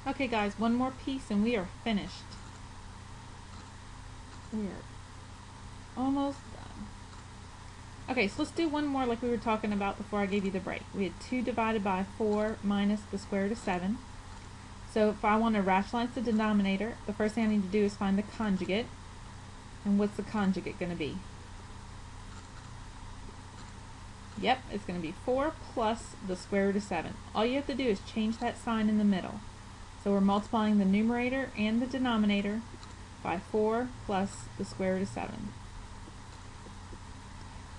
Okay guys, one more piece and we are finished. We are almost done. Okay, so let's do one more like we were talking about before I gave you the break. We had 2 divided by 4 minus the square root of 7. So if I want to rationalize the denominator, the first thing I need to do is find the conjugate. And what's the conjugate going to be? Yep, it's going to be 4 plus the square root of 7. All you have to do is change that sign in the middle. So we're multiplying the numerator and the denominator by 4 plus the square root of 7.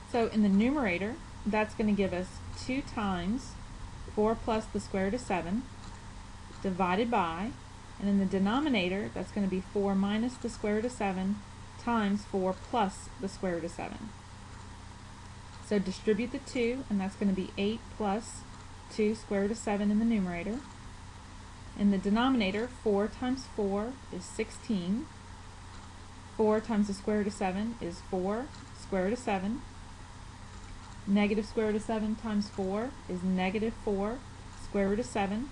So in the numerator, that's going to give us 2 times 4 plus the square root of 7 divided by, and in the denominator, that's going to be 4 minus the square root of 7 times 4 plus the square root of 7. So distribute the 2, and that's going to be 8 plus 2 square root of 7 in the numerator. In the denominator, 4 times 4 is 16. 4 times the square root of 7 is 4 square root of 7. Negative square root of 7 times 4 is negative 4 square root of 7.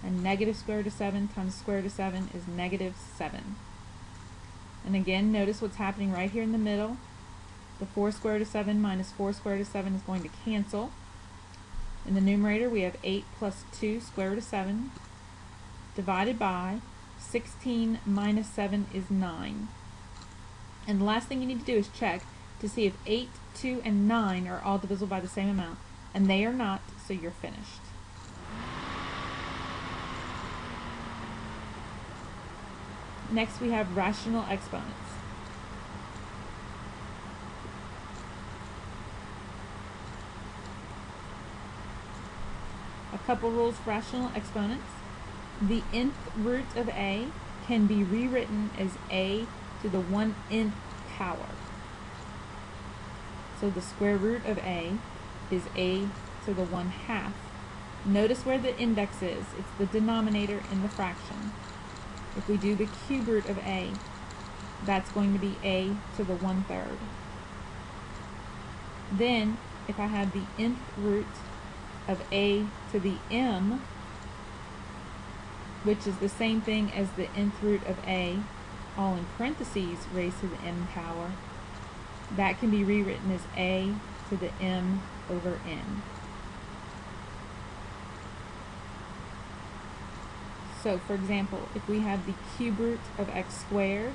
And negative square root of 7 times square root of 7 is negative 7. And again, notice what's happening right here in the middle. The 4 square root of 7 minus 4 square root of 7 is going to cancel. In the numerator, we have 8 plus 2 square root of 7 divided by 16 minus 7 is 9. And the last thing you need to do is check to see if 8, 2, and 9 are all divisible by the same amount. And they are not, so you're finished. Next we have rational exponents. A couple rules for rational exponents. The nth root of a can be rewritten as a to the 1/nth power. So the square root of a is a to the 1/2. Notice where the index is. It's the denominator in the fraction. If we do the cube root of a, that's going to be a to the 1/3. Then, if I have the nth root of a to the m, which is the same thing as the nth root of a, all in parentheses, raised to the m power, that can be rewritten as a to the m over n. So, for example, if we have the cube root of x squared,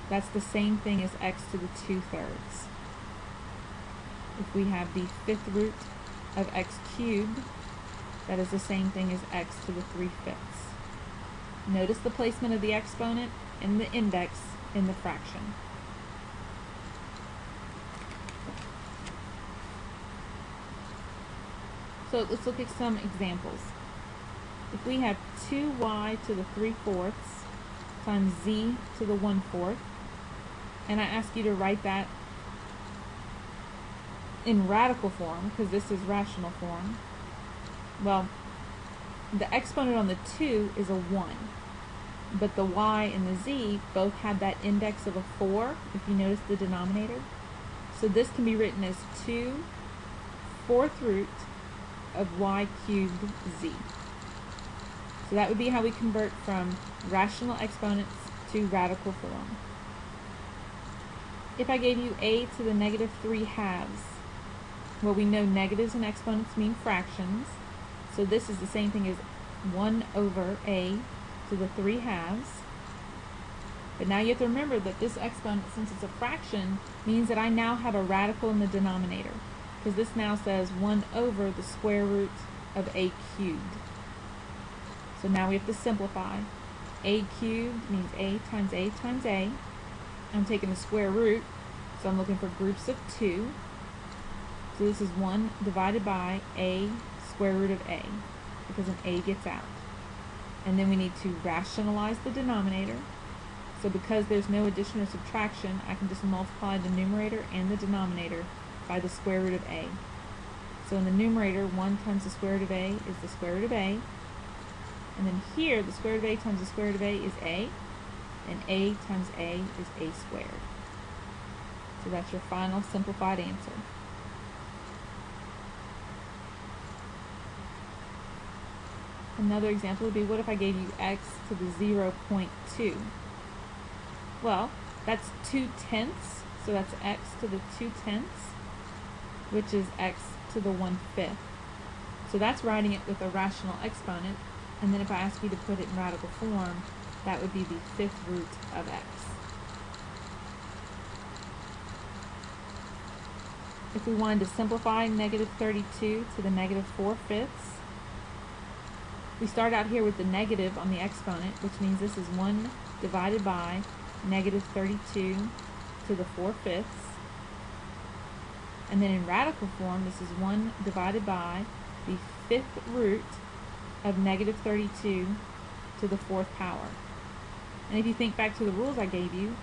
that's the same thing as x to the 2/3. If we have the fifth root of x cubed, that is the same thing as x to the 3/5. Notice the placement of the exponent and the index in the fraction. So let's look at some examples. If we have 2y to the 3/4 times z to the 1/4, and I ask you to write that in radical form, because this is rational form, well, the exponent on the 2 is a 1, but the y and the z both have that index of a 4, if you notice the denominator. So this can be written as 2 4th root of y cubed z. So that would be how we convert from rational exponents to radical form. If I gave you a to the negative 3/2, well, we know negatives and exponents mean fractions, so this is the same thing as 1 over a to the 3/2. But now you have to remember that this exponent, since it's a fraction, means that I now have a radical in the denominator, because this now says 1 over the square root of a cubed. So now we have to simplify. A cubed means a times a times a. I'm taking the square root, so I'm looking for groups of 2. So this is 1 divided by a square root of a, because an a gets out. And then we need to rationalize the denominator. So because there's no addition or subtraction, I can just multiply the numerator and the denominator by the square root of a. So in the numerator, 1 times the square root of a is the square root of a. And then here, the square root of a times the square root of a is a, and a times a is a squared. So that's your final simplified answer. Another example would be, what if I gave you x to the 0.2? Well, that's 2/10, so that's x to the 2/10, which is x to the 1/5. So that's writing it with a rational exponent, and then if I ask you to put it in radical form, that would be the 5th root of x. If we wanted to simplify negative 32 to the negative 4/5, we start out here with the negative on the exponent, which means this is 1 divided by negative 32 to the 4/5. And then in radical form, this is 1 divided by the 5th root of negative 32 to the 4th power. And if you think back to the rules I gave you,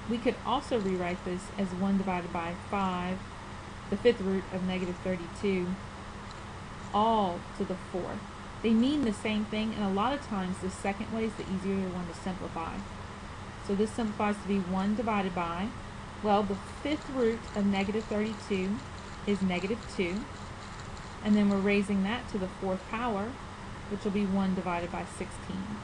we could also rewrite this as 1 divided by 5, the 5th root of negative 32, all to the 4th. They mean the same thing, and a lot of times the second way is the easier one to simplify. So this simplifies to be 1 divided by, well, the 5th root of negative 32 is negative 2, and then we're raising that to the 4th power, which will be 1 divided by 16.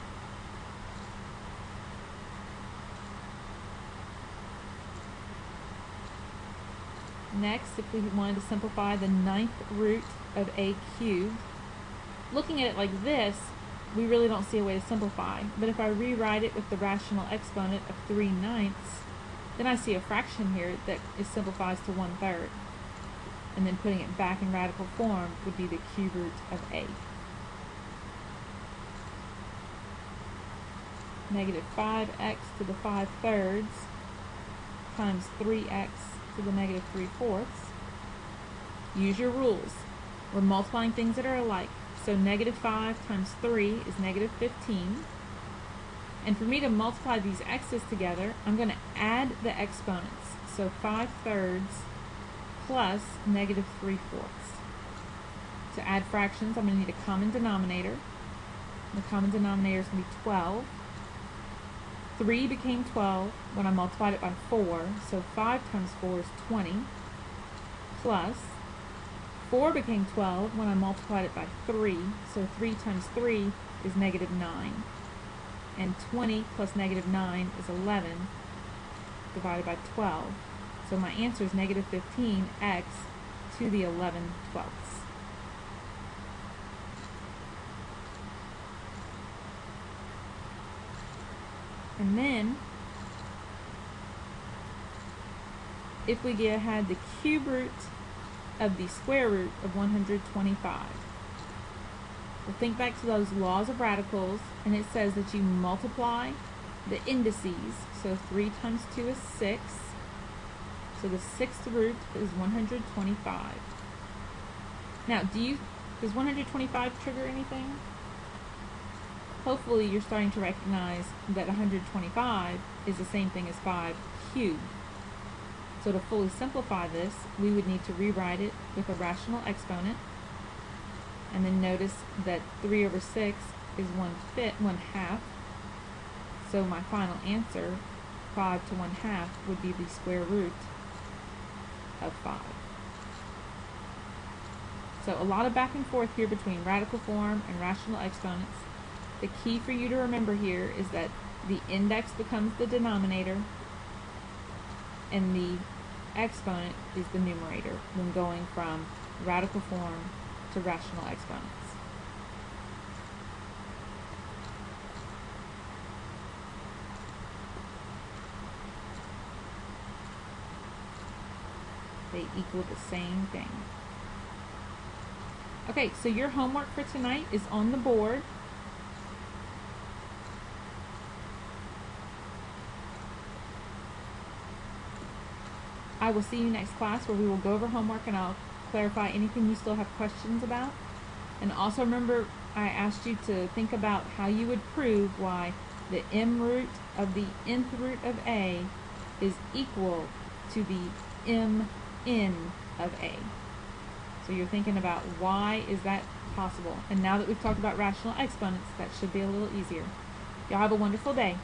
Next, if we wanted to simplify the 9th root of a cubed, looking at it like this, we really don't see a way to simplify. But if I rewrite it with the rational exponent of 3/9, then I see a fraction here that simplifies to 1/3. And then putting it back in radical form would be the cube root of a. Negative 5x to the 5/3 times 3x to the negative 3/4. Use your rules. We're multiplying things that are alike. So negative 5 times 3 is negative 15. And for me to multiply these x's together, I'm going to add the exponents. So 5/3 plus negative 3/4. To add fractions, I'm going to need a common denominator. The common denominator is going to be 12. 3 became 12 when I multiplied it by 4, so 5 times 4 is 20, plus 4 became 12 when I multiplied it by 3, so 3 times 3 is negative 9, and 20 plus negative 9 is 11 divided by 12, so my answer is negative 15x to the 11/12. And then, if we had the cube root of the square root of 125, we'll think back to those laws of radicals, and it says that you multiply the indices. So 3 times 2 is 6. So the 6th root is 125. Now, does 125 trigger anything? Hopefully you're starting to recognize that 125 is the same thing as 5 cubed. So to fully simplify this, we would need to rewrite it with a rational exponent. And then notice that 3/6 is 1/2. So my final answer, 5 to 1/2, would be the square root of 5. So a lot of back and forth here between radical form and rational exponents. The key for you to remember here is that the index becomes the denominator and the exponent is the numerator when going from radical form to rational exponents. They equal the same thing. Okay, so your homework for tonight is on the board. I will see you next class where we will go over homework and I'll clarify anything you still have questions about. And also remember, I asked you to think about how you would prove why the m root of the nth root of a is equal to the mn of a. So you're thinking about why is that possible. And now that we've talked about rational exponents, that should be a little easier. Y'all have a wonderful day.